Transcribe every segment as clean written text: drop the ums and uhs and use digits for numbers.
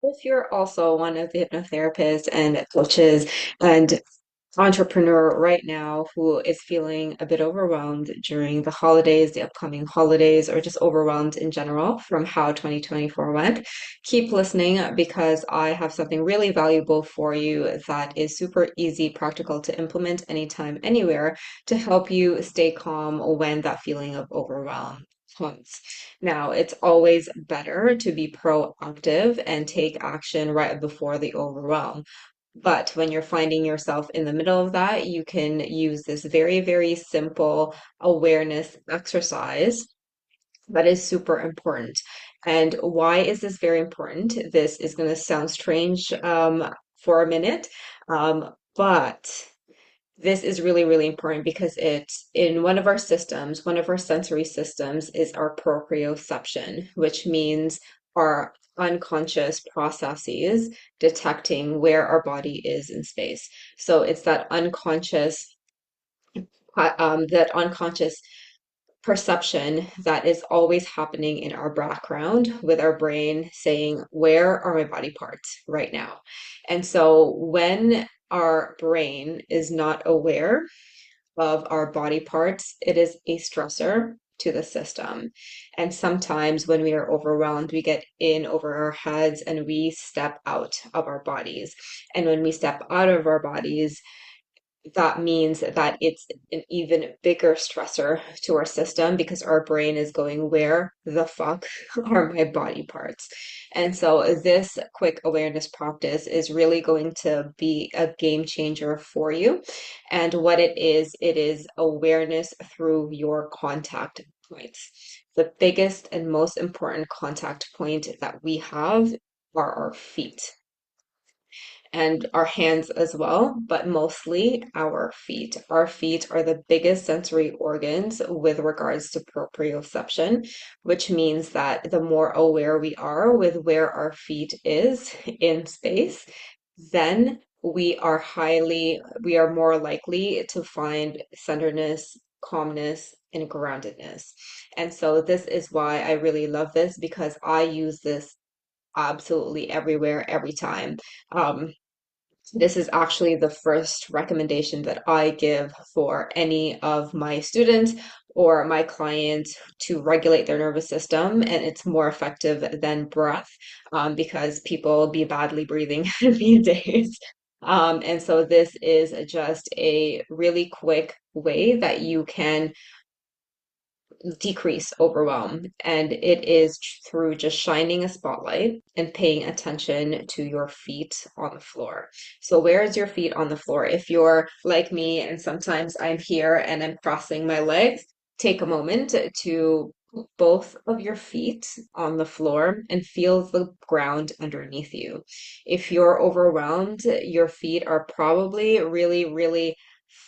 If you're also one of the hypnotherapists and coaches and entrepreneur right now who is feeling a bit overwhelmed during the holidays, the upcoming holidays, or just overwhelmed in general from how 2024 went, keep listening because I have something really valuable for you that is super easy, practical to implement anytime, anywhere to help you stay calm when that feeling of overwhelm comes. Now, it's always better to be proactive and take action right before the overwhelm. But when you're finding yourself in the middle of that, you can use this very, very simple awareness exercise that is super important. And why is this very important? This is going to sound strange for a minute, but this is really, really important because it's in one of our systems, one of our sensory systems is our proprioception, which means our unconscious processes detecting where our body is in space. So it's that unconscious perception that is always happening in our background with our brain saying, where are my body parts right now? And so when our brain is not aware of our body parts, it is a stressor to the system. And sometimes when we are overwhelmed, we get in over our heads and we step out of our bodies. And when we step out of our bodies, that means that it's an even bigger stressor to our system because our brain is going, where the fuck are my body parts? And so this quick awareness practice is really going to be a game changer for you. And what it is awareness through your contact points. The biggest and most important contact point that we have are our feet and our hands as well, but mostly our feet. Our feet are the biggest sensory organs with regards to proprioception, which means that the more aware we are with where our feet is in space, then we are more likely to find centeredness, calmness, and groundedness. And so this is why I really love this because I use this absolutely everywhere, every time. This is actually the first recommendation that I give for any of my students or my clients to regulate their nervous system, and it's more effective than breath because people be badly breathing these days. And so this is just a really quick way that you can decrease overwhelm. And it is through just shining a spotlight and paying attention to your feet on the floor. So, where is your feet on the floor? If you're like me and sometimes I'm here and I'm crossing my legs, take a moment to put both of your feet on the floor and feel the ground underneath you. If you're overwhelmed, your feet are probably really, really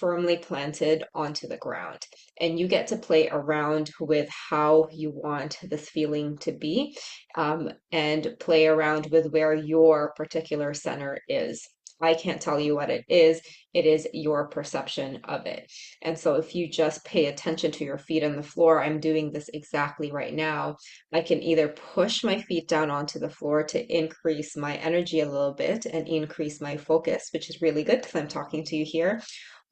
firmly planted onto the ground and you get to play around with how you want this feeling to be and play around with where your particular center is. I can't tell you what it is your perception of it. And so if you just pay attention to your feet on the floor, I'm doing this exactly right now. I can either push my feet down onto the floor to increase my energy a little bit and increase my focus, which is really good because I'm talking to you here,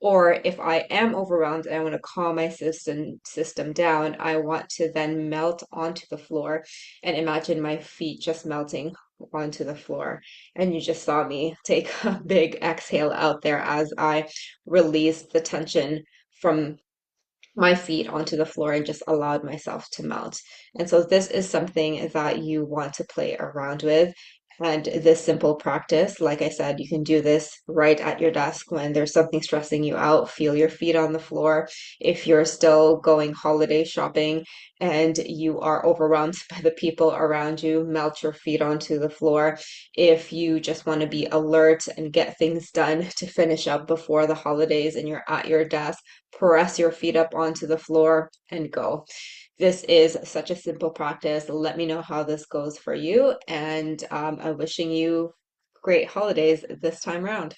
or if I am overwhelmed and I want to calm my system down, I want to then melt onto the floor and imagine my feet just melting onto the floor. And you just saw me take a big exhale out there as I released the tension from my feet onto the floor and just allowed myself to melt. And so this is something that you want to play around with. And this simple practice, like I said, you can do this right at your desk when there's something stressing you out. Feel your feet on the floor. If you're still going holiday shopping and you are overwhelmed by the people around you, melt your feet onto the floor. If you just want to be alert and get things done to finish up before the holidays and you're at your desk, press your feet up onto the floor and go. This is such a simple practice. Let me know how this goes for you, and I'm wishing you great holidays this time around.